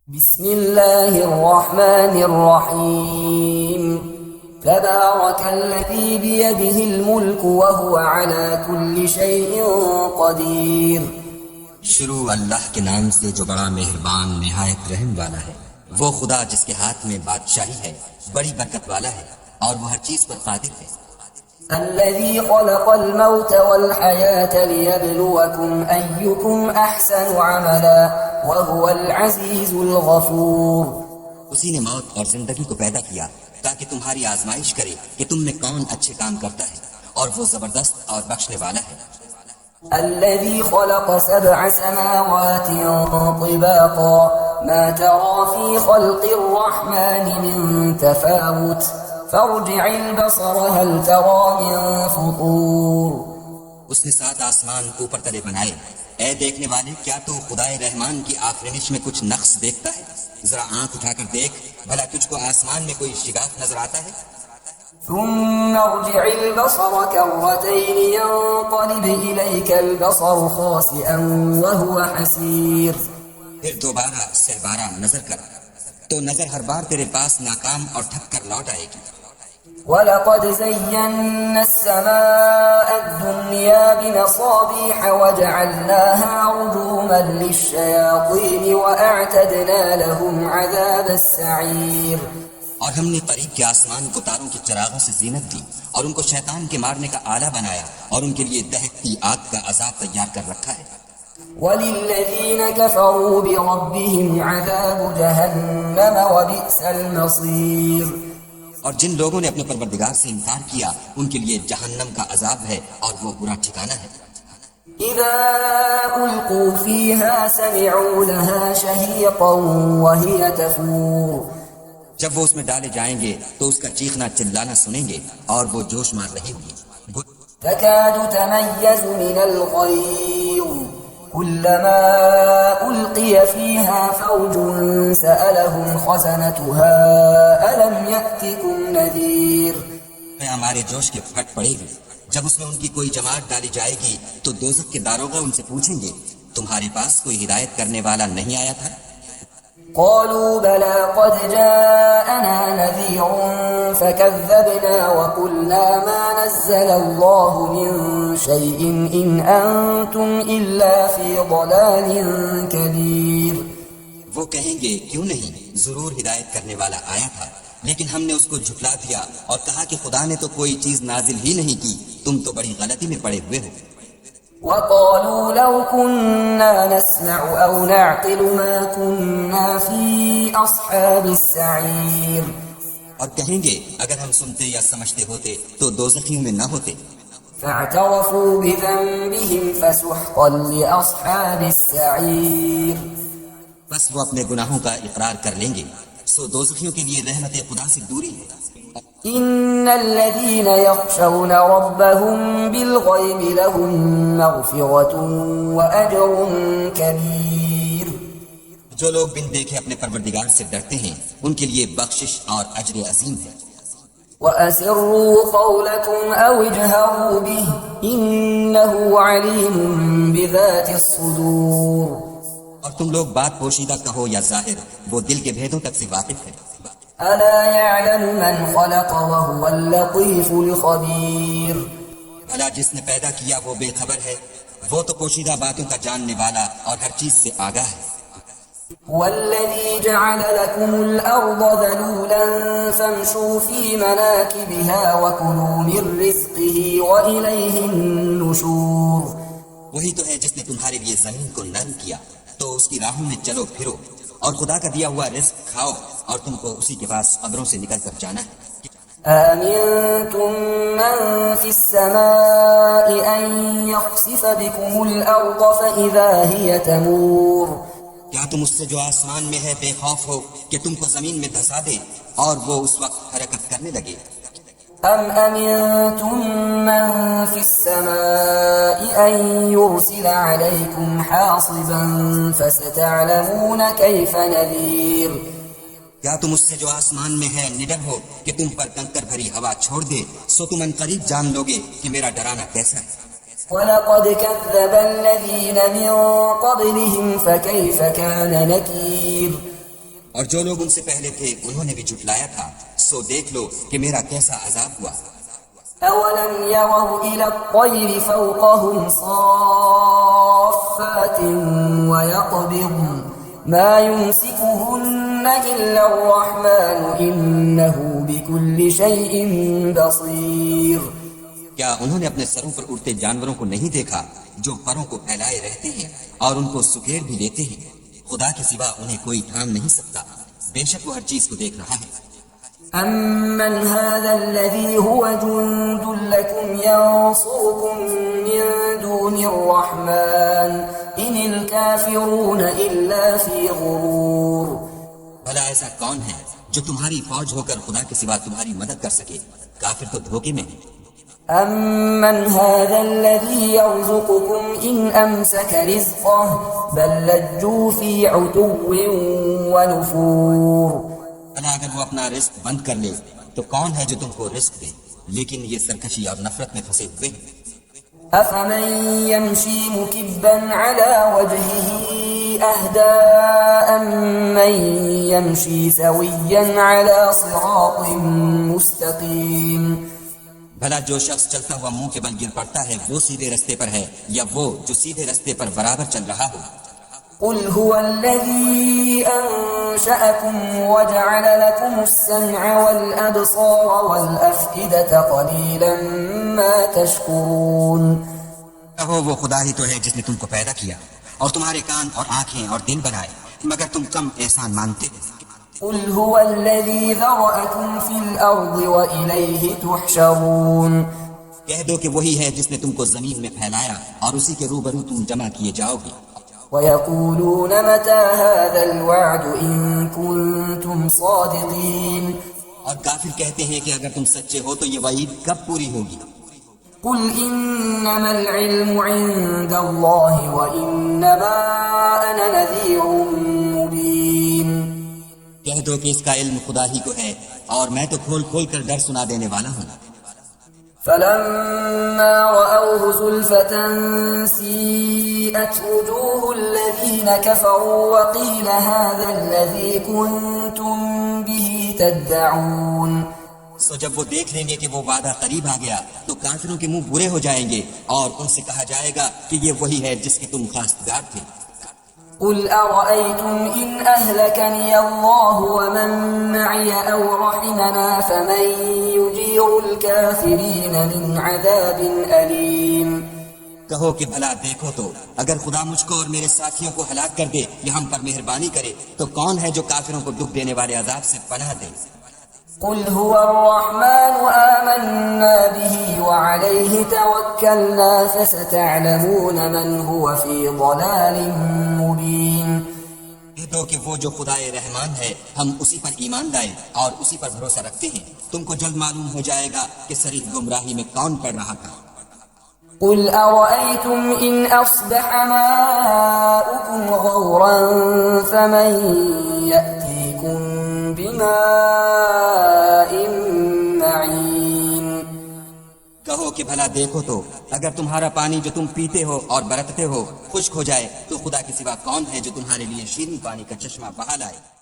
بسم الله الرحمن الرحيم تبارك الذي بيده الملك وهو على كل شيء قدير. شروع اللہ کے نام سے جو بڑا مہربان نہایت رحم والا ہے. وہ خدا جس کے ہاتھ میں بادشاہی ہے، بڑی برکت والا ہے اور وہ ہر چیز پر قادر ہے. الذي خلق الموت والحياة ليبلوكم أيكم أحسن عملا وهو العزيز الغفور. اسی نے موت اور زندگی کو پیدا کیا تاکہ تمہاری آزمائش کرے کہ تم میں کون اچھے کام کرتا ہے، اور وہ زبردست اور بخشنے والا ہے. الذي خلق 7 سماوات طباقا ما ترى في خلق الرحمن من تفاوت فارجع البصر هل ترى من فطور. اس نے 7 آسمان اوپر تلے بنائے. اے دیکھنے والے، کیا تو خدائے رحمان کی آفرینش میں کچھ نقص دیکھتا ہے؟ ذرا آنکھ اٹھا کر دیکھ، بھلا تجھ کو آسمان میں کوئی شگاف نظر آتا ہے؟ ثم ارجع البصر كرتين ينقلب إليك البصر خاسئا وهو حسير. پھر دوبارہ سہبارہ نظر کر تو نظر ہر بار تیرے پاس ناکام اور تھک کر لوٹ آئے گی. وَلَقَدْ زَيَّنَّا السَّمَاءَ الدُّنْيَا بِمَصَابِيحَ وَجَعَلْنَاهَا رُجُومًا لِلشَّيَاطِينِ وَأَعْتَدْنَا لَهُمْ عَذَابَ السَّعِيرِ. اور ہم نے قریب کے آسمان کو تاروں کے چراغوں سے زینت دی اور ان کو شیطان کے مارنے کا آلہ بنایا اور ان کے لیے دہکتی آگ کا عذاب تیار کر رکھا ہے. وَلِلَّذِينَ كَفَرُوا بِرَبِّهِمْ عَذَابُ جَهَنَّمَ وَبِئْسَ الْمَصِيرُ. اور جن لوگوں نے اپنے پروردگار سے انکار کیا ان کے لیے جہنم کا عذاب ہے اور وہ برا ٹھکانہ ہے. إِذَا أُلْقُوا فِيهَا سَمِعُوا لَهَا شَهِيقًا وَهِيَ تَفُورُ. جب وہ اس میں ڈالے جائیں گے تو اس کا چیخنا چلانا سنیں گے اور وہ جوش مار رہی ہوگی. تكاد تميز من الغيظ كلما ألقي فيها فوج سألهم خزنتها ألم يأتكم نذير. ہمارے جوش کے پھٹ پڑے گی. جب اس میں ان کی کوئی جماعت ڈالی جائے گی تو دوزخ کے داروغہ ان سے پوچھیں گے تمہارے پاس کوئی ہدایت کرنے والا نہیں آیا تھا؟ قالوا بلى قد جاءنا نذير فكذبنا وقلنا ما نزل الله من شيء إن أنتم إلا في ضلال كبير. وہ کہیں گے کیوں نہیں، ضرور ہدایت کرنے والا آیا تھا، لیکن ہم نے اس کو جھٹلا دیا اور کہا کہ خدا نے تو کوئی چیز نازل ہی نہیں کی، تم تو بڑی غلطی میں پڑے ہوئے ہو. وقالوا لو كنا نسمع أو نعقل ما كنا في أصحاب السعير. اور کہیں گے اگر ہم سنتے یا سمجھتے ہوتے تو دوزخیوں میں نہ ہوتے. فاعترفوا بذنبهم فسحقا لأصحاب السعير. بس وہ اپنے گناہوں کا اقرار کر لیں گے، سو دوزخیوں کے لیے رحمت خدا سے دوری ہے. إن الذين يخشون ربهم بالغيب لهم مغفرة وأجر كبير. جو لوگ بن دیکھے اپنے پروردگار سے ڈرتے ہیں ان کے لیے بخشش اور اجر عظیم ہے. وأسروا قولكم أو اجهروا به إنه عليم بذات الصدور. اور تم لوگ بات پوشیدہ کہو یا ظاہر، وہ دل کے بھیدوں تک سے واقف ہے. ألا يعلم من خلق وهو اللطيف الخبير. بھلا جس نے پیدا کیا وہ بے خبر ہے، وہ تو پوشیدہ باتوں کا جاننے والا اور ہر چیز سے آگاہ ہے. والذي جعل لكم الأرض ذلولا فامشوا في مناكبها وكلوا من رزقه وإليه النشور. وہی تو ہے جس نے تمہارے لیے زمین کو نرم کیا تو اس کی راہوں میں چلو پھرو اور خدا کا دیا ہوا رزق کھاؤ اور تم کو اسی کے پاس قبروں سے نکل کر جانا ہے. آمنتم من في السماء أن يخسف بكم الأرض فإذا هي تمور. کیا تم اس سے جو آسمان میں ہے بے خوف ہو کہ تم کو زمین میں دھسا دے اور وہ اس وقت حرکت کرنے لگے؟ أم أمنتم من في السماء أن يرسل عليكم حاصبا فستعلمون كيف نذير. کیا تم اس سے جو آسمان میں ہے نڈر ہو کہ تم پر کنکر بھری ہوا چھوڑ دے، سو تم ان قریب جان لوگے کہ میرا ڈرانا کیسا ہے. وَلَقَدْ كَذَّبَ الَّذِينَ مِن قَبْلِهِمْ فَكَيْفَ كَانَ نَكِيرٌ. اور جو لوگ ان سے پہلے تھے انہوں نے بھی جھٹلایا تھا، سو دیکھ لو کہ میرا کیسا عذاب ہوا۔ أولم يروا إلى الطير فوقهم صافات ويقبضن ما يمسكهن إلا الرحمن إنه بكل شيء بصير۔ کیا انہوں نے اپنے سروں پر اڑتے جانوروں کو نہیں دیکھا جو پروں کو پھیلائے رہتے ہیں اور ان کو سکیڑ بھی لیتے ہیں؟ خدا کے سوا انہیں کوئی تھام نہیں سکتا، بے شک وہ ہر چیز کو دیکھ رہا ہے۔ أَمَّنْ هَذَا الَّذِي هُوَ جُندٌ لَكُمْ يَنصُرُكُم مِّن دُونِ الرَّحْمَٰنِ إِنِ الْكَافِرُونَ إِلَّا فِي غُرُورٍ۔ بھلا ایسا کون ہے جو تمہاری فوج ہو کر خدا کے سوا تمہاری مدد کر سکے؟ کافر تو دھوکے میں ہیں۔ أَمَّنْ هَذَا الَّذِي يَرْزُقُكُمْ إِنْ أَمْسَكَ رِزْقَهُ بَل لَّجُّوا فِي عُتُوٍّ وَنُفُورٍ۔ بھلا اگر وہ اپنا رزق بند کر لے تو کون ہے جو تم کو رزق دے؟ لیکن یہ سرکشی اور نفرت میں پھنسے ہوئے ہیں۔ أَفَمَن يَمْشِي مُكِبًّا عَلَى وَجْهِهِ أَهْدَىٰ أَمَّن يَمْشِي سَوِيًّا عَلَى صِرَاطٍ مُّسْتَقِيمٍ۔ بھلا جو شخص چلتا ہوا منہ کے بل گر پڑتا ہے وہ سیدھے رستے پر ہے یا وہ جو سیدھے رستے پر برابر چل رہا ہو؟ قل هو الذي أنشأكم وجعل لكم السمع والأبصار والأفئدة قليلا ما تشكرون۔ کہو وہ خدا ہی تو ہے جس نے تم کو پیدا کیا اور تمہارے کان اور آنکھیں اور دل بنائے، مگر تم کم احسان مانتے ہو۔ قل هو الذي ذرأكم في الأرض وإليه تحشرون۔ کہہ دو کہ وہی ہے جس نے تم کو زمین میں پھیلایا اور اسی کے روبرو تم جمع کیے جاؤ گے۔ ويقولون متى هذا الوعد إن كنتم صادقين۔ اور کافر کہتے ہیں کہ اگر تم سچے ہو تو یہ وعید کب پوری ہوگی؟ قل إنما العلم عند الله وإنما أنا نذير مبين۔ کہہ دو کہ اس کا علم خدا ہی کو ہے اور میں تو کھول کھول کر ڈر سنا دینے والا ہوں۔ فلما رأوه زلفة سيئت وجوه الذين كفروا وقيل هذا الذي كنتم به تدعون۔ سو جب وہ دیکھ لیں گے کہ وہ وعدہ قریب آ گیا تو کافروں کے منہ برے ہو جائیں گے اور ان سے کہا جائے گا کہ یہ وہی ہے جس کے تم خواستگار تھے۔ قل أرأيتم إن أهلكني الله ومن معي أو رحمنا فمن يجير الكافرين من عذاب أليم۔ کہو کہ بھلا دیکھو تو اگر خدا مجھ کو اور میرے ساتھیوں کو ہلاک کر دے یا ہم پر مہربانی کرے تو کون ہے جو کافروں کو دکھ دینے والے عذاب سے پناہ دے؟ قل هو الرحمن آمنا به وعليه توكلنا فستعلمون من هو في ضلال مبين۔ کہہ دو کہ وہ جو خدائے رحمان ہے ہم اسی پر ایمان لائے اور اسی پر بھروسہ رکھتے ہیں، تم کو جلد معلوم ہو جائے گا کہ صریح گمراہی میں کون پڑ رہا تھا۔ قل أرأيتم إن أصبح ماؤكم غورا فمن يأتيكم بماء معين۔ کہو کہ بھلا دیکھو تو اگر تمہارا پانی جو تم پیتے ہو اور برتتے ہو خشک ہو جائے تو خدا کے سوا کون ہے جو تمہارے لیے شیریں پانی کا چشمہ بہا لائے؟